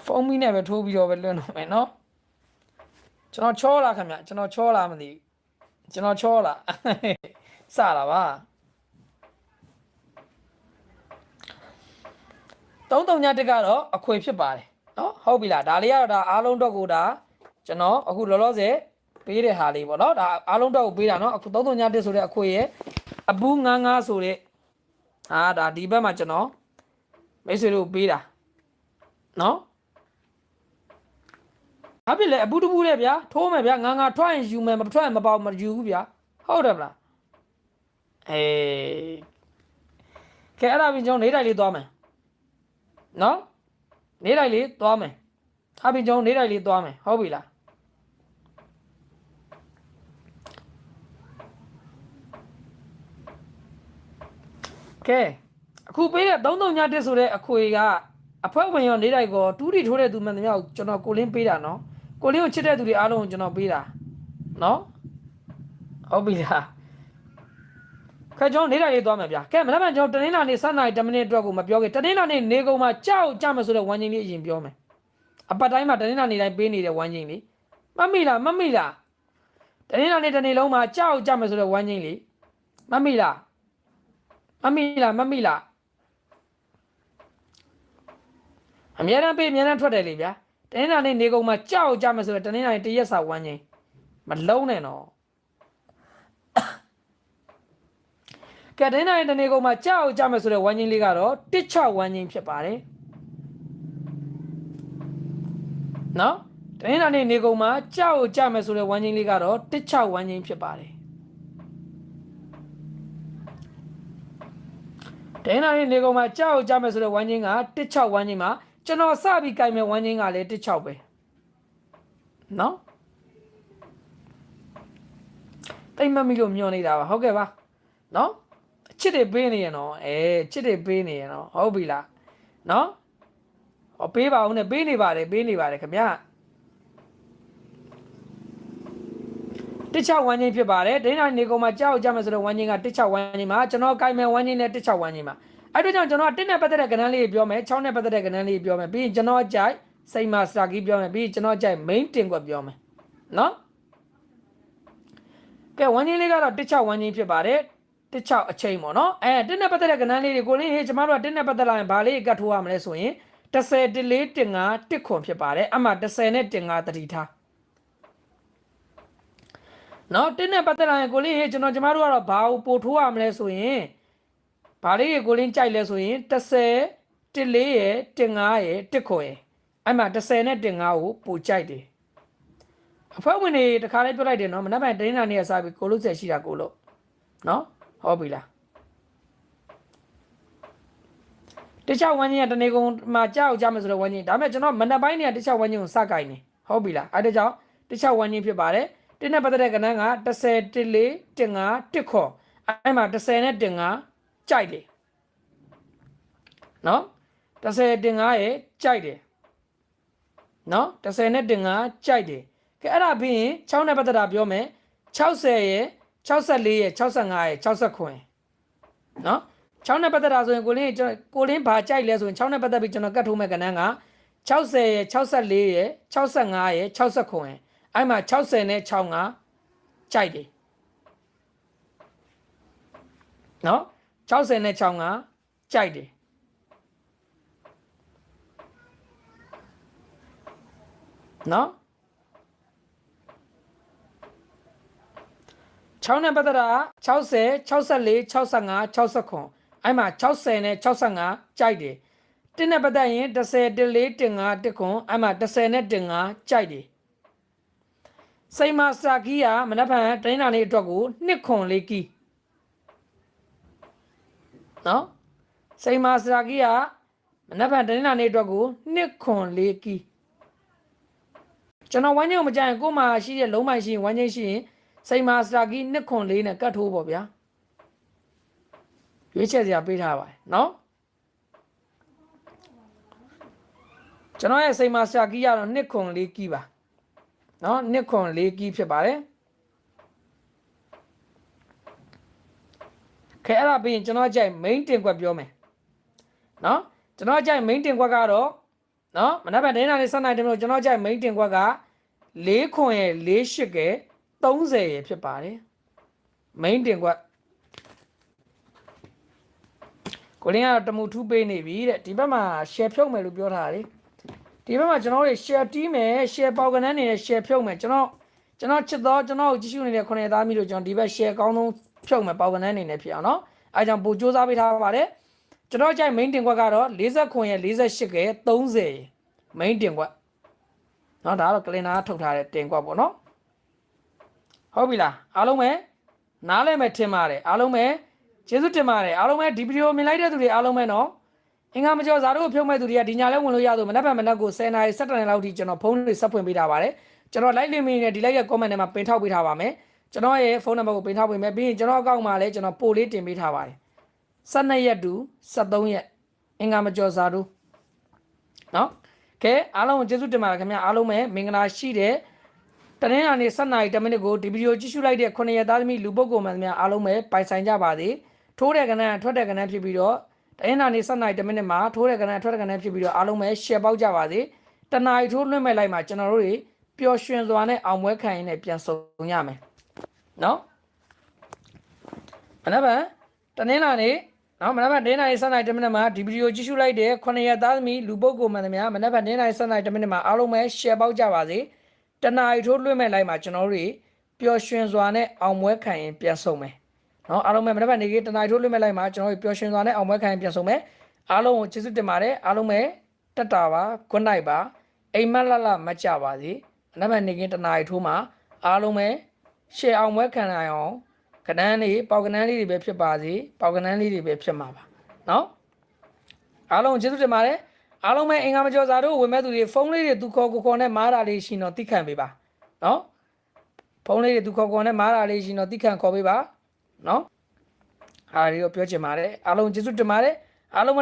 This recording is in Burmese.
ဖုန်းမီးနဲ့ပဲထိုးပြီးတော့ပဲလွှင့်တော့မယ်နော်ကျွန်တော်ချောလာခင်ဗျကျွန်တော်ချောလာမသိကျွန်တော်ချောလာစလာပါ331ကတော့အခွေဖြစ်ပါတယ်နော်ဟုတ်ပြီလားဒါလေးကတော့ဒါအားလုံးတော့ကိုဒါကျွန်တော်အခုလောလောဆယ်ပေးတဲ့ဟာလေးပေါ့နော်ဒါအားလုံးတော့ကိုပေးတာနော်အခု331ဆိုတဲ့အခွေရဲ့အပူး99ဆိုတဲ့ဒါဒီဘက်မှာကျွန်တော်မိတ်ဆွေတို့ပေးတာနော်ဘာဖြစ်လဲအပူးတပူးတဲ့ဗျာထိုးမယ်ဗျာ99ထွက်ရင်ယူမယ်မထွက်ရင်မပေါမယူဘူးဗျာဟုတ်တယ်မလားကဲအဲ့ဒါပြီးကျွန်တော်နေတိုင်းလေးသွားမယ်နော်နေတိုင်းလေးသွားမယ်အပြီးကျွန်တော်နေတိုင်းလေးသွားမယ်ဟုတ်ပြီလားကဲအခုပေးတဲ့331ဆိုတဲ့အခွေကအဖွဲဝင်ရောနေတိုင်းကိုတူးတီထိုးတဲ့သူမှန်သမျှကိုကျွန်တော်ကိုလင်းပေးတာနော်ကိုလင်းကိုချစ်တဲ့သူတွေအားလုံးကိုကျွန်တော်ပေးတာနော်ဟုတ်ပြီလားခက်ကျွန်တော်နေတိုင်းလေးသွားမယ်ဗျာကဲမနက်ဖြန်ကျွန်တော်တနင်္လာနေ့7:00 10မိနစ်အတွက်ကိုမပြောခဲ့တနင်္လာနေ့နေကုန်မှာကြောက်ကြမယ်ဆိုတဲ့ဝမ်းချင်းလေးအရင်ပြောမယ်အပတ်တိုင်းမှာတနင်္လာနေ့တိုင်းပေးနေတဲ့ဝမ်းချင်းလေးမမိလားတနင်္လာနေ့တစ်နေ့လုံးမှာကြောက်ကြမယ်ဆိုတဲ့ဝမ်းချင်းလေးမမိလားအမြဲတမ်းပေးအမြဲတမ်းထွက်တယ်လေဗျာတနင်္လာနေ့နေကုန်မှာကြောက်ကြမယ်ဆိုတော့တနင်္လာနေ့တရက်စာဝမ်းချင်းမလုံးနဲ့နော်ကဲတနင်္လာနေ့တနေ့ကုန်မှာကြောက်ကြမယ်ဆိုတဲ့ဝမ်းချင်းလေးကတော့16ဝမ်းချင်းဖြစ်ပါတယ်နော်တနင်္လာနေ့နေကုန်မှာကြောက်ကြမယ်ဆိုတဲ့ဝမ်းချင်းလေးကတော့16ဝမ်းချင်းဖြစ်ပါတယ်တနင်္လာနေ့နေကုန်မှာကြောက်ကြမယ်ဆိုတဲ့ဝမ်းချင်းက16ဝမ်းချင်းမှာကျွန်တော်စပြီးကြိုင်မဲ့ဝမ်းချင်းကလည်း16ပဲနော်တိတ်မမီလို့မျောနေတာပါဟုတ်ကဲ့ပါနော်ချစ်တွေပေးနေရနော်ချစ်တွေပေးနေရနော်ဟုတ်ပြီလားနော်ဟောပေးပါဦးနဲ့ပေးနေပါတယ်ခင်ဗျာ16ဝမ်းချင်းဖြစ်ပါတယ်ဒိန်းနာနေကုန်မှာကြောက်ကြမယ်ဆိုတော့ဝမ်းချင်းက16ဝမ်းချင်းမှာကျွန်တော်ကြိုင်မဲ့ဝမ်းချင်းနဲ့16ဝမ်းချင်းမှာအဲ့တို့ကြောင့်ကျွန်တော်1နဲ့ပတ်သက်တဲ့ကဏ္ဍလေးပြောမယ်6နဲ့ပတ်သက်တဲ့ကဏ္ဍလေးပြောမယ်ပြီးရင်ကျွန်တော်ကြိုက်စိတ်မစတာကြီးပြောမယ်ပြီးရင်ကျွန်တော်ကြိုက် main တင်ကွက်ပြောမယ်နော်ကဲဝမ်းချင်းလေးကတော့16ဝမ်းချင်းဖြစ်ပါတယ်16အချိန်ပေါ့နော်1နဲ့ပတ်သက်တဲ့ကဏ္ဍလေးတွေကိုလေးဟေးကျမတို့က1နဲ့ပတ်သက်လာရင်ဘာလေးကတ်ထိုးရမလဲဆိုရင်10 14 15 1ခွန်ဖြစ်ပါတယ်အမှ10နဲ့15တတိထားနော်1နဲ့ပတ်သက်လာရင်ကိုလေးဟေးကျမတို့ကတော့ဘာကိုပို့ထိုးရမလဲဆိုရင်ဘာလေးကိုလင်းကြိုက်လဲဆိုရင်10 14ရယ်15ရယ်1ခွန်ရယ်အဲ့မှာ10နဲ့15ကိုပို့ကြိုက်တယ်အဖွဲ့ဝင်တွေတခါလေးပြောလိုက်တယ်နော်မနက်ဖြန်တင်းနာနေရစားပြီးကိုလို့ဆက်ရှိတာကိုလို့နော်ဟုတ်ပြီလားတခြားဝန်းကြီးကတနေကုန်မှာကြောက်ကြမယ်ဆိုတော့ဝန်းကြီးဒါပေမဲ့ကျွန်တော်မနက်ပိုင်းနေတခြားဝန်းကြီးကိုစကိုင်းနေဟုတ်ပြီလားအဲ့ဒါကြောင့်တခြားဝန်းကြီးဖြစ်ပါတယ်တင်းနဲ့ပတ်သက်တဲ့ကဏ္ဍက10 14 15 1ခေါ်အဲ့မှာ10နဲ့15ကြိုက်တယ်နော်10 15ရဲ့ကြိုက်တယ်နော်10နဲ့15ကြိုက်တယ်ကဲအဲ့ဒါပြီးရင်6နဲ့ပတ်သက်တာပြောမယ်60ရဲ့64ရဲ့65ရဲ့60ခွင်နော်6နဲ့ပတ်သက်တာဆိုရင်ကိုလင်းဘာကြိုက်လဲဆိုရင်6နဲ့ပတ်သက်ပြီးကျွန်တော်ကတ်ထိုးမဲ့ကဏ္ဍက60ရဲ့64ရဲ့65ရဲ့60ခွင်အဲ့မှာ60နဲ့65ကြိုက်တယ်နော်60နဲ့65ကြိုက်တယ်နော်6နဲ့ပတ်သက်တာ60 64 65 60ခွန်အဲ့မှာ60နဲ့65ကြိုက်တယ်1နဲ့ပတ်သက်ရင်10 14 15 1ခွန်အဲ့မှာ10နဲ့15ကြိုက်တယ်စိတ်မစတာကီးကမနက်ဖြန်တိုင်းနာလေးအတွက်ကို2ခွန်လေးကီးနော်စိတ်မစတာကီးကမနက်ဖြန်တိုင်းနာလေးအတွက်ကို2ခွန်လေးကီးကျွန်တော်ဝမ်းညုံမကြရင်ကို့မှာရှိတဲ့လုံးမိုင်ရှိရင်ဝမ်းညိရှိရင်စိတ်မစတာကီး2ခွန်လေးနဲ့ကတ်ထိုးပေါ့ဗျာရွေးချက်စရာပေးထားပါတယ်နော်ကျွန်တော်ရဲ့စိတ်မစတာကီးကတော့2ခွန်လေးကီးပါနော်2ခွန်လေးကီးဖြစ်ပါတယ်ခဲအဲ့ဒါပြီးရင်ကျွန်တော်ကြိုက် main တင်ကွက်ပြောမယ်နော်ကျွန်တော်ကြိုက် main တင်ကွက်ကတော့ နော်မနက်ဖြန်ဒင်းနာနေ7နိုင်တမျိုးကျွန်တော်ကြိုက် main တင်ခွက်က4ခွန်ရဲ့4 8ကဲ30ရဲ့ဖြစ်ပါတယ် main တင်ခွက်ကိုလင်းကတော့တမှုထူးပေးနေပြီတဲ့ဒီဘက်မှာ share ဖြုတ်မယ်လို့ပြောထားတာလေဒီဘက်မှာကျွန်တော်တို့ share တီးမယ် share ပေါက်ကနန်းနေနဲ့ share ဖြုတ်မယ်ကျွန်တော်ချစ်တော့ကျွန်တော်ကိုကြည့်ရှုနေတဲ့9သားမိလို့ကျွန်တော်ဒီဘက် share အကောင်းဆုံးဖြုတ်မယ်ပေါက်ကနန်းနေနဲ့ဖြစ်အောင်နော်အဲကြောင့်ပို့စူးစမ်းပေးထားပါတယ်ကျွန်တော်ကြိုက် main တင်ခွက်ကတော့40ခွန်ရဲ့48ကဲ30 main တင်ခွက်နော်ဒါကတော့ calendar ထုတ်ထားတဲ့တင်ခွက်ပေါ့နော်ဟုတ်ပြီလားအားလုံးပဲနားလဲမယ်ထင်ပါတယ်အားလုံးပဲကျေးဇူးတင်ပါတယ်အားလုံးပဲဒီဗီဒီယိုမြင်လိုက်တဲ့သူတွေအားလုံးပဲနော်အင်္ဂါမကျော်ဇာတို့ကိုဖြုတ်မဲ့သူတွေကဒီညလဲဝင်လို့ရတော့မနက်ဖြန်မနက်ကို10နာရီ17နာရီလောက်ထိကျွန်တော်ဖုန်းတွေဆက်ဖွင့်ပေးထားပါတယ်ကျွန်တော် like လင်းမင်းနဲ့ဒီ like ရဲ့ comment ထဲမှာပင်ထောက်ပေးထားပါမယ်ကျွန်တော်ရဲ့ဖုန်းနံပါတ်ကိုပင်ထောက်ပေးမယ်ပြီးရင်ကျွန်တော်အကောင့်မှာလည်းကျွန်တော်ပို့လေးတင်ပေးထားပါတယ်12ရက်တူ73ရက်အင်္ဂါမကျော်ဇာတို့နော်ကဲအားလုံးကိုကျေးဇူးတင်ပါတယ်ခင်ဗျာအားလုံးပဲမင်္ဂလာရှိတဲ့တနင်္လာနေ့7နာရီ10မိနစ်ကိုဒီဗီဒီယိုကြည့်ရှုလိုက်တဲ့9ရက်သားသမီးလူပုဂ္ဂိုလ်မှန်သမျှအားလုံးပဲပိုင်ဆိုင်ကြပါစေထိုးတဲ့ကဏ္ဍထွက်တဲ့ကဏ္ဍဖြစ်ပြီးတော့တနင်္လာနေ့7နာရီ10မိနစ်မှာထိုးတဲ့ကဏ္ဍထွက်တဲ့ကဏ္ဍဖြစ်ပြီးတော့အားလုံးပဲ share ပေါက်ကြပါစေတနာရီထိုးလွှင့်မဲ့လိုက်မှာကျွန်တော်တို့တွေပျော်ရွှင်စွာနဲ့အောင်ပွဲခံရင်းနဲ့ပြန်ဆုံရမယ်နော်မနက်ဖြန်တနင်္လာနေ့နော်မနက်ဖြန်7နာရီ7နာရီ10မိနစ်မှာဒီဗီဒီယိုကြည့်ရှုလိုက်တဲ့9ရက်သားသမီးလူပုဂ္ဂိုလ်မှန်သမျှမနက်ဖြန်7နာရီ7နာရီ10မိနစ်မှာအားလုံးပဲ share ပေါက်ကြပါစေတနာရီထိုးလွှင့်မဲ့လိုက်မှာကျွန်တော်တို့တွေပျော်ရွှင်စွာနဲ့အောင်ပွဲခံရင်ပြန်ဆုံမယ်နော်အားလုံးပဲမနက်ဖြန်နေ့ကတနာရီထိုးလွှင့်မဲ့လိုက်မှာကျွန်တော်တို့ပျော်ရွှင်စွာနဲ့အောင်ပွဲခံရင်ပြန်ဆုံမယ်အားလုံးကိုကျေးဇူးတင်ပါတယ်အားလုံးပဲတက်တာပါ good night ပါအိမ်မက်လလမကြပါစေမနက်ဖြန်နေ့ကတနာရီထိုးမှာအားလုံးပဲ share အောင်ပွဲခံနိုင်အောင်ကဏ္ဍလေးပေါက်ကဏ္ဍလေးတွေပဲဖြစ်ပါစေပေါက်ကဏ္ဍလေးတွေပဲဖြစ်မှာပါနော်အားလုံးကျေးဇူးတင်ပါတယ်အားလုံးပဲအင်္ဂါမကျော်စာတို့ဝင်မဲ့သူတွေဖုန်းလေးတွေသူခေါ်ကိုခေါ်နဲ့မားတာလေးရှင်တော့တိခံပေးပါနော်ဖုန်းလေးတွေသူခေါ်ခေါ်နဲ့မားတာလေးရှင်တော့တိခံခေါ်ပေးပါနော်အားရီတော့ပြောချင်ပါတယ်အားလုံးကျေးဇူးတင်ပါတယ်အားလုံး